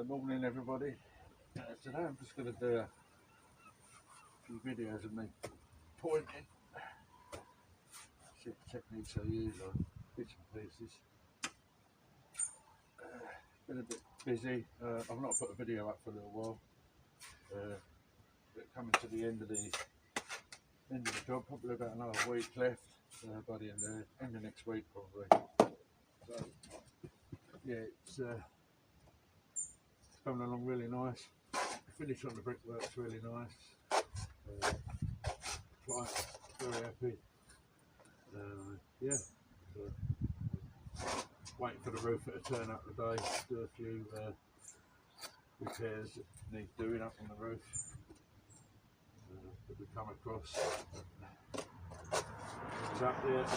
Morning everybody. Today I'm just going to do a few videos of me pointing, techniques I use on bits and pieces. Been a bit busy. I've not put a video up for a little while. Coming to the end of the job, probably about another week left. By the end of next week probably. So yeah, it's coming along really nice. The finish on the brickwork's really nice. Client's very happy. Yeah, so waiting for the roofer to turn up today, do a few repairs that need doing up on the roof that we come across. It's up there. So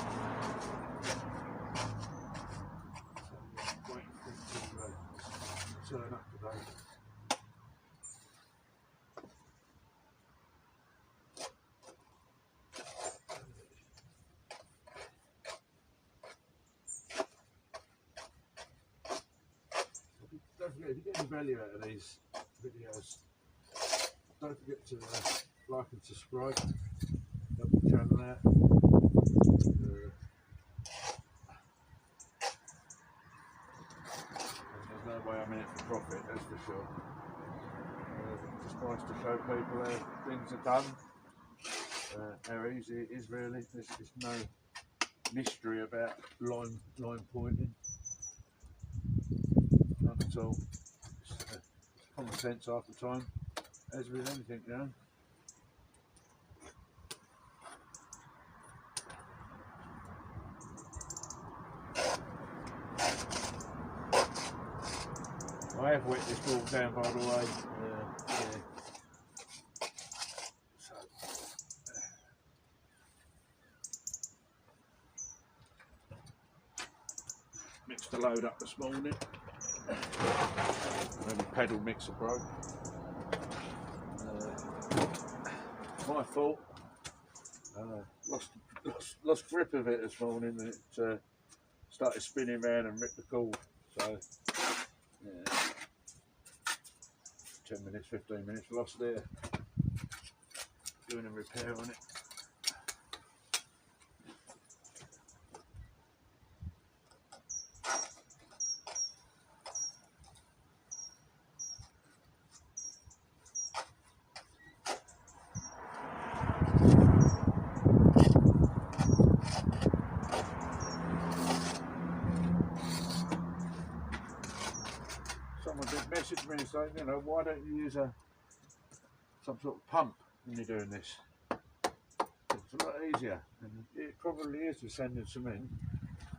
waiting for it to turn up today. Don't forget, if you get any value out of these videos, don't forget to like and subscribe, help the channel out. There's no way I'm in it for profit, that's for sure. It's nice to show people how things are done, how easy it is really. There's no mystery about line pointing. None at all. It's common sense half the time, as with anything, you know. I have wet this wall down, by the way. Yeah. So, mixed the load up this morning. And then the pedal mixer broke. My fault. Lost grip of it this morning, and it started spinning around and ripped the cord. So, yeah. 10 minutes, 15 minutes lost there. Doing a repair on it. Someone did message me saying, you know, why don't you use some sort of pump when you're doing this? It's a lot easier, and it probably is with sand and cement.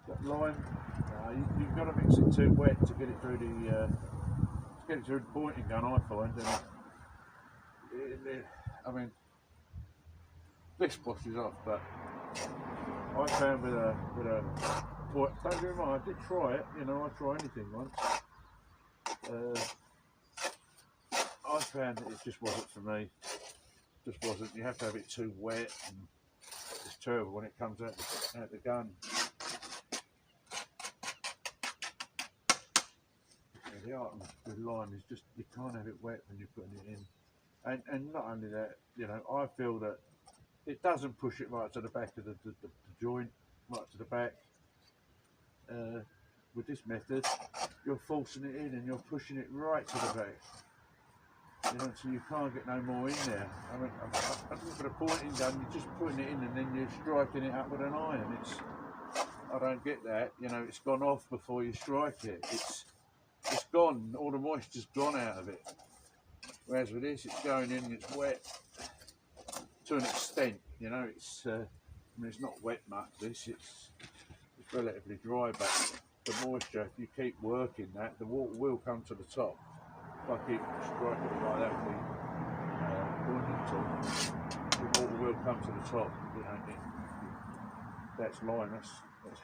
That lime, you've got to mix it too wet to get it through the pointing gun, I find. And I mean, this washes off, but I found with a point. Don't get me wrong, I did try it. You know, I try anything once. I found that it just wasn't for me. Just wasn't. You have to have it too wet, and it's terrible when it comes out the gun. Yeah, the art with lime is just you can't have it wet when you're putting it in. And not only that, you know, I feel that it doesn't push it right to the back of the joint, right to the back. With this method, you're forcing it in and you're pushing it right to the back. You know, so you can't get no more in there. I mean, I look at a pointing gun, you're just putting it in and then you're striking it up with an iron. I don't get that. You know, it's gone off before you strike it. It's gone. All the moisture's gone out of it. Whereas with this, it's going in and it's wet to an extent. You know, I mean, it's not wet much. It's relatively dry, but the moisture, if you keep working that, the water will come to the top. If I keep striking it like that with the water will come to the top. You know, that's lime.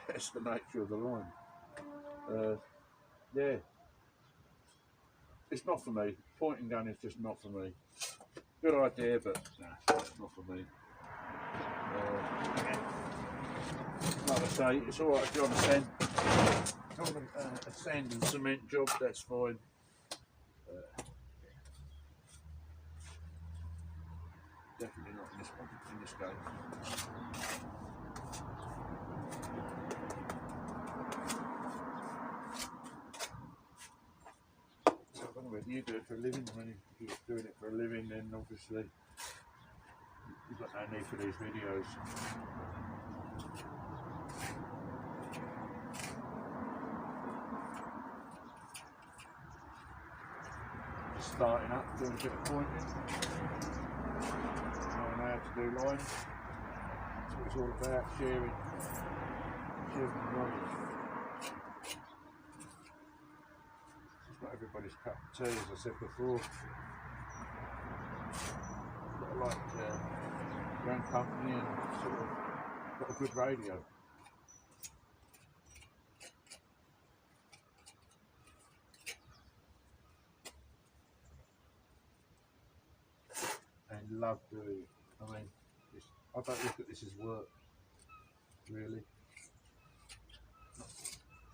That's the nature of the lime. Yeah, it's not for me. Pointing gun is just not for me. Good idea, but nah, it's not for me. Like I say, it's alright if you're on a sand and cement job, that's fine. this game. So I don't know whether you do it for a living. When you're doing it for a living, then obviously you've got no need for these videos. Just starting up, doing a bit of pointing. Knowing how to do lines. That's what it's all about, sharing knowledge. It's not everybody's cup of tea, as I said before. Got like your own company and sort of got a good radio. And love doing it. I mean, I don't look at this as work, really.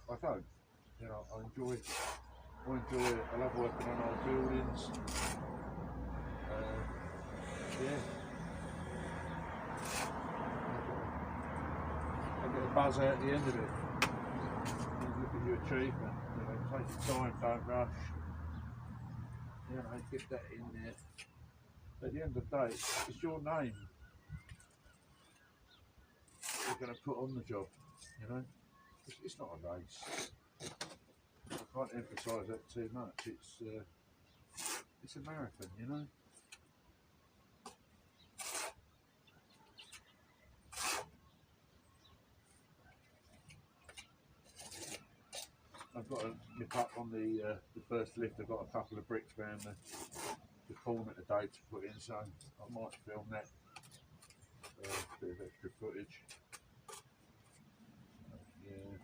I don't. You know, I enjoy it. I love working on old buildings. Yeah. I get a buzz out at the end of it. You look at your achievement, you know, take your time, don't rush. You know, get that in there. At the end of the day, it's your name you're going to put on the job, you know. It's not a race. I can't emphasise that too much. It's a marathon, you know. I've got to nip up on the first lift. I've got a couple of bricks around the corner today to put in, so I might film that. A bit of extra footage. Yeah.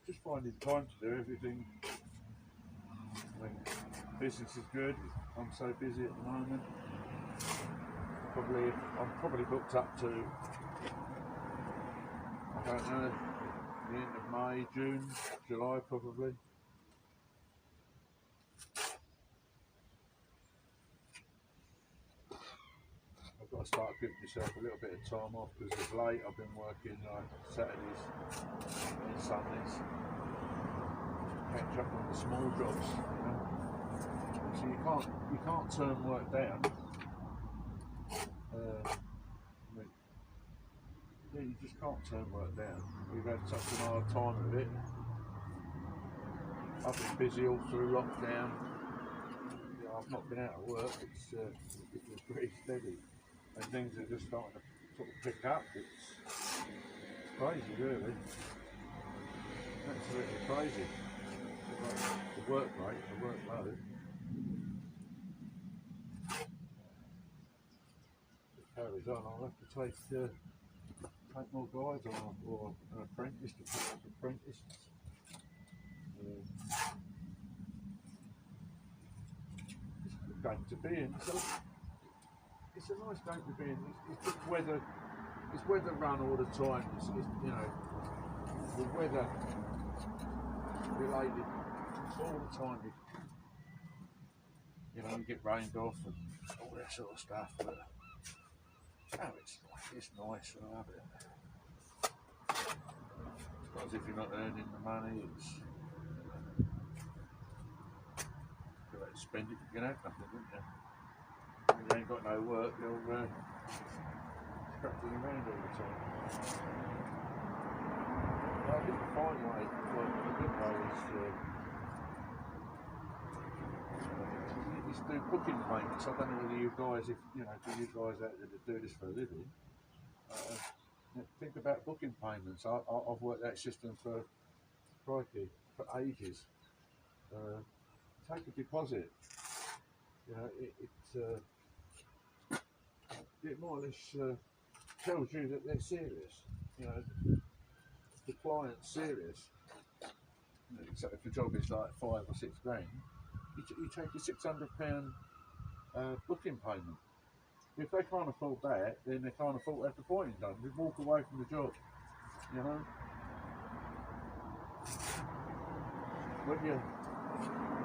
Just finding time to do everything. When business is good, I'm so busy at the moment. I'm probably booked up to, I don't know, the end of May, June, July probably. I've got to start giving myself a little bit of time off because of late I've been working like Saturdays and Sundays. Catch up on the small jobs, you know. So you can't turn work down. Yeah, you just can't turn work down. We've had such a hard time with it. I've been busy all through lockdown. Yeah, I've not been out of work. It's pretty steady, and things are just starting to sort of pick up. It's crazy, really. Absolutely crazy. The work rate, the workload. It carries on. I'll have to take more guys on, or an apprentice to pick up apprentices. It's a good game to be in. It's a nice game to be in. It's just weather run all the time. It's you know, the weather related all the time. You know, you get rained off and all that sort of stuff. But oh, it's nice. I love it. It's not as if you're not earning the money. It's you have to spend it. You can have nothing, don't you? When you ain't got no work, you'll scratching around all the time. Well, I think the fine way to work in a good way is to do booking payments. I don't know whether you guys, if you know, for you guys out there that do this for a living, think about booking payments. I've worked that system for ages. Take a deposit. You know, it more or less tells you that they're serious. You know, the client's serious. You know, so if the job is like £5 or £6 grand, you take a £600 booking payment. If they can't afford that, then they can't afford at the point in time. They walk away from the job, you know. when you're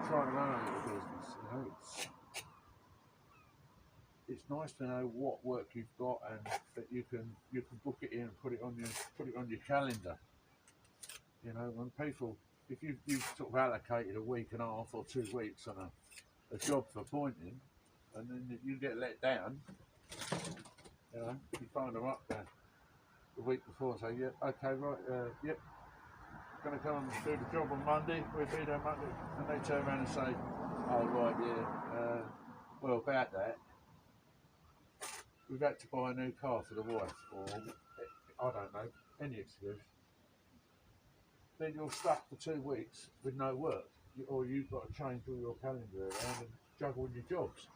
trying to run a little business, you know, it's nice to know what work you've got and that you can book it in and put it on your calendar. You know, when people, if you've sort of allocated a week and a half or 2 weeks on a job for pointing, and then you get let down, you know, you phone them up there the week before and say, yeah, okay, right, yep, going to come and do the job on Monday, we'll be there Monday, and they turn around and say, oh right, yeah, well about that, we've had to buy a new car for the wife, or I don't know, any excuse. Then you're stuck for 2 weeks with no work, or you've got to change all your calendar around and juggle your jobs.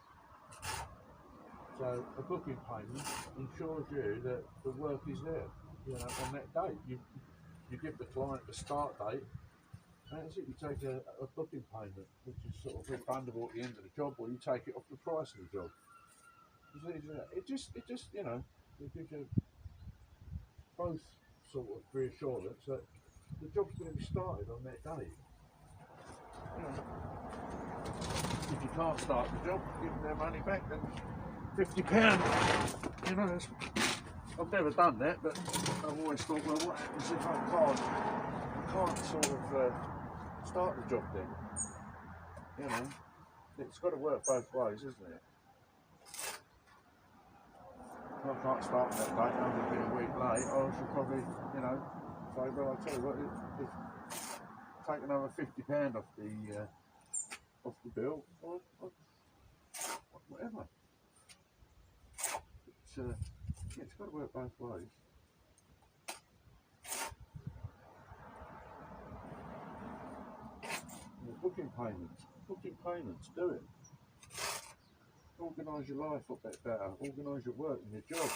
So a booking payment ensures you that the work is there, you know, on that date. You give the client the start date, and that's it. You take a booking payment, which is sort of refundable at the end of the job, or you take it off the price of the job. It just you know, it gives you both sort of reassurance that the job's going to be started on that date. You know, if you can't start the job, give them their money back, then £50. You know, I've never done that, but I've always thought, well, what happens if I can't sort of start the job then? You know, it's got to work both ways, isn't it? If I can't start that date, I'm going to be a week late, I should probably, you know, say, well, I'll tell you what, take another £50 off the bill, or whatever. It's got to work both ways. Booking payments, do it. Organise your life a bit better, organise your work and your jobs.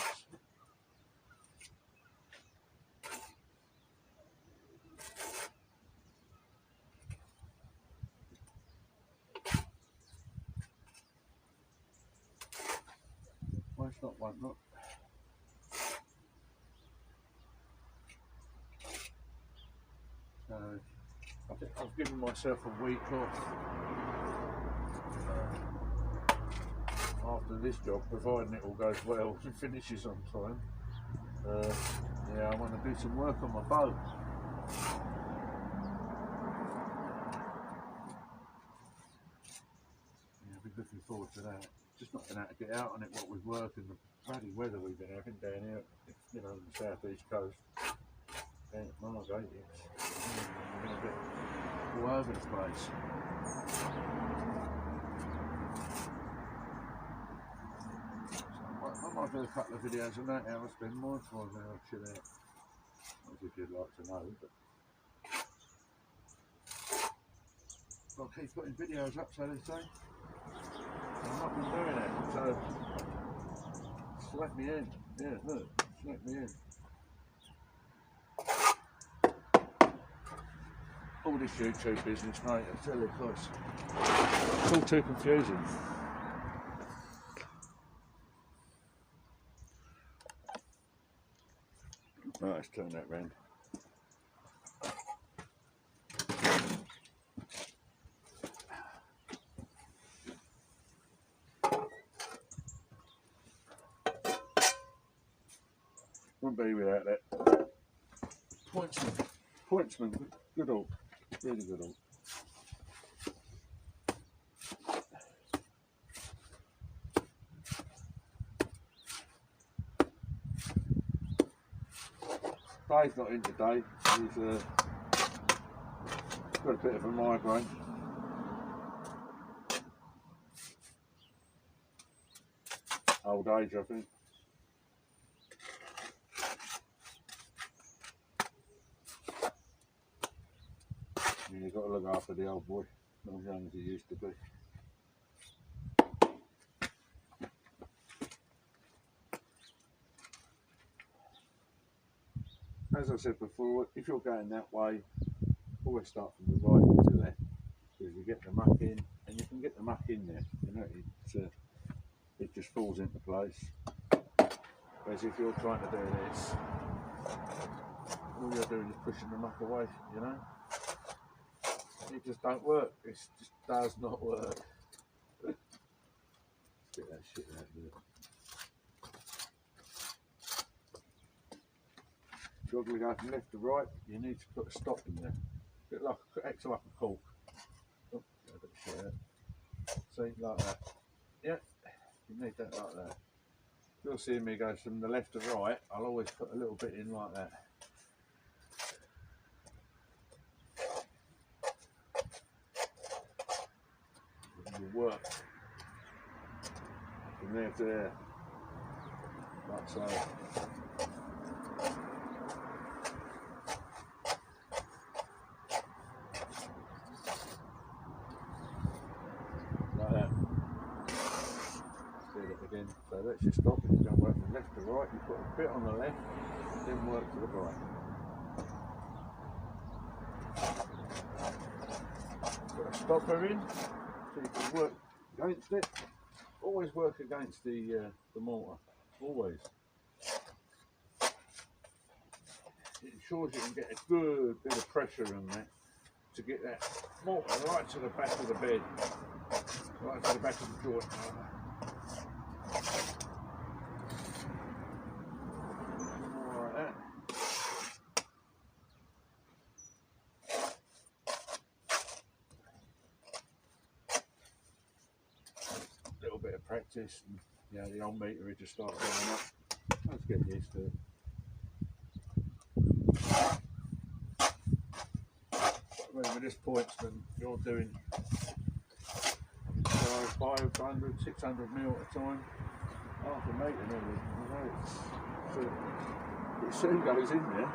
Well, it's not one, not. So, I think I've given myself a week off after this job, providing it all goes well and finishes on time. Yeah, I want to do some work on my boat. Yeah, I've been looking forward to that. Just not been able to get out on it, what with work and the bloody weather we've been having down here, you know, on the southeast coast. Down at Margate, it's been a bit all over the place. I might do a couple of videos on that, how I spend my time now, chill out. Not as if you'd like to know, but I'll keep putting videos up, so they say. I've not been doing it, so select me in. Yeah, look, select me in. All this YouTube business, mate, I tell you, close. It's all too confusing. Right, let's turn that round. Wouldn't be without that. Pointsman, good old, really good old. Dave's not in today, he's got a bit of a migraine. Old age, I think. Yeah, you've got to look after the old boy, not as young as he used to be. As I said before, if you're going that way, always start from the right to the left, because you get the muck in, and you can get the muck in there, you know, it just falls into place. Whereas if you're trying to do this, all you're doing is pushing the muck away, you know. it just don't work. It just does not work. Let's get that shit out of here. If you're going to go from left to right, you need to put a stop in there. Bit like acts like a cork. Oh, get a bit of shit out. See, like that. Yeah, you need that like that. If you're seeing me go from the left to right, I'll always put a little bit in like that. It will work from there to there, like so. Like that. Do it again. So that's your stop. If you don't work from left to right, you put a bit on the left, then work to the right. Put a stopper in so you can work against it. Always work against the mortar. Always. It ensures you can get a good bit of pressure on that to get that mortar right to the back of the bed, right to the back of the joint. Like that. A little bit of practice, and you know, the old meter will just start going up. Let's get used to it. Remember, this point's when you're doing 500, 600 mil at a time, half a metre nearly. It soon goes in there.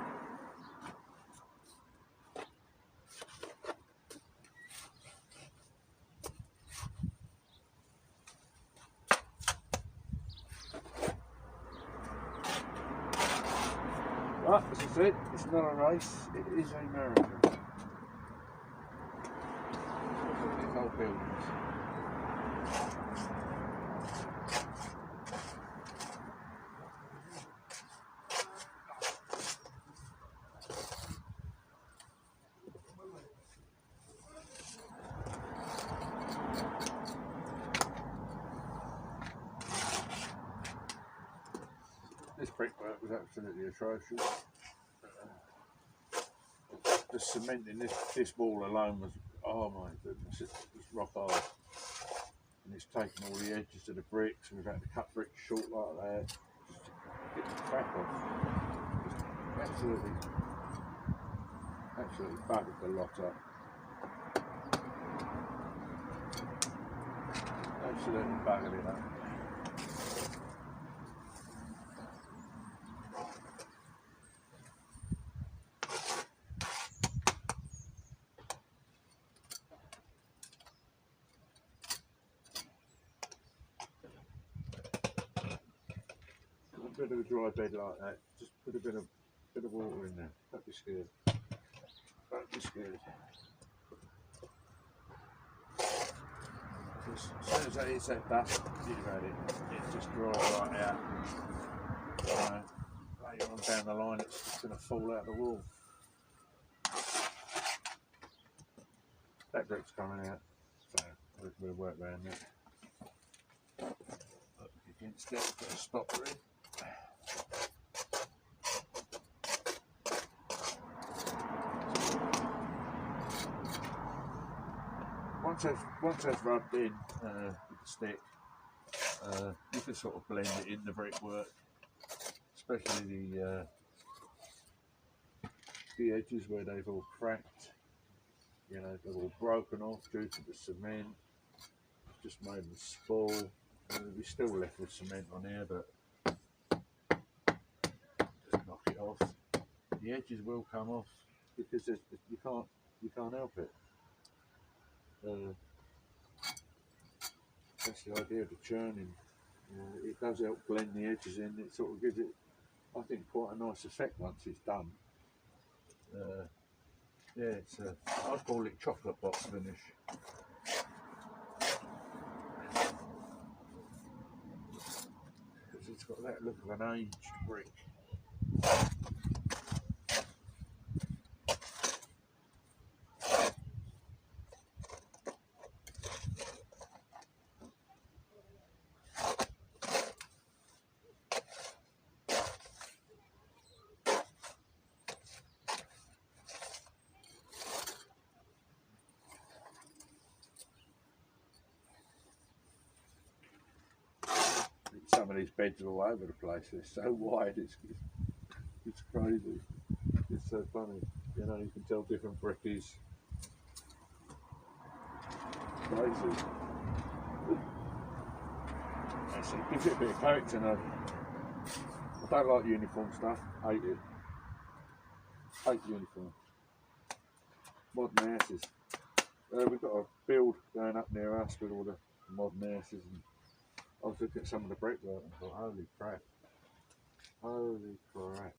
But as I said, it's not a race, it is a marathon. These old buildings. This brickwork was absolutely atrocious. The cement in this wall alone was, oh my goodness, it was rock hard. And it's taken all the edges of the bricks, and we've had to cut bricks short like that, just to get the crack off. Just absolutely buggered the lot up. Absolutely buggered it up. A bit of a dry bed like that, just put a bit of water in there. Don't be scared. Don't be scared. As soon as that hits that dust, you've had it. It just dries right out. Later on down the line, it's just going to fall out of the wall. That brick's coming out, so we'll work around it. Up against it, put a stopper in. Once that's rubbed in with the stick, you can sort of blend it in the brickwork, especially the edges where they've all cracked. You know, they're all broken off due to the cement. It's just made them spoil. We're still left with cement on here, but just knock it off. The edges will come off because you can't help it. That's the idea of the churning. It does help blend the edges in. It sort of gives it, I think, quite a nice effect once it's done. Yeah, I call it chocolate box finish. Because it's got that look of an aged brick. some of these beds are all over the place. They're so wide, it's crazy. It's so funny. You know, you can tell different brickies. Crazy. Actually, it gives it a bit of character now. I don't like uniform stuff. Hate it. Hate uniform. Modern houses. We've got a build going up near us with all the modern houses, and I was looking at some of the brickwork and thought, holy crap. Holy crap.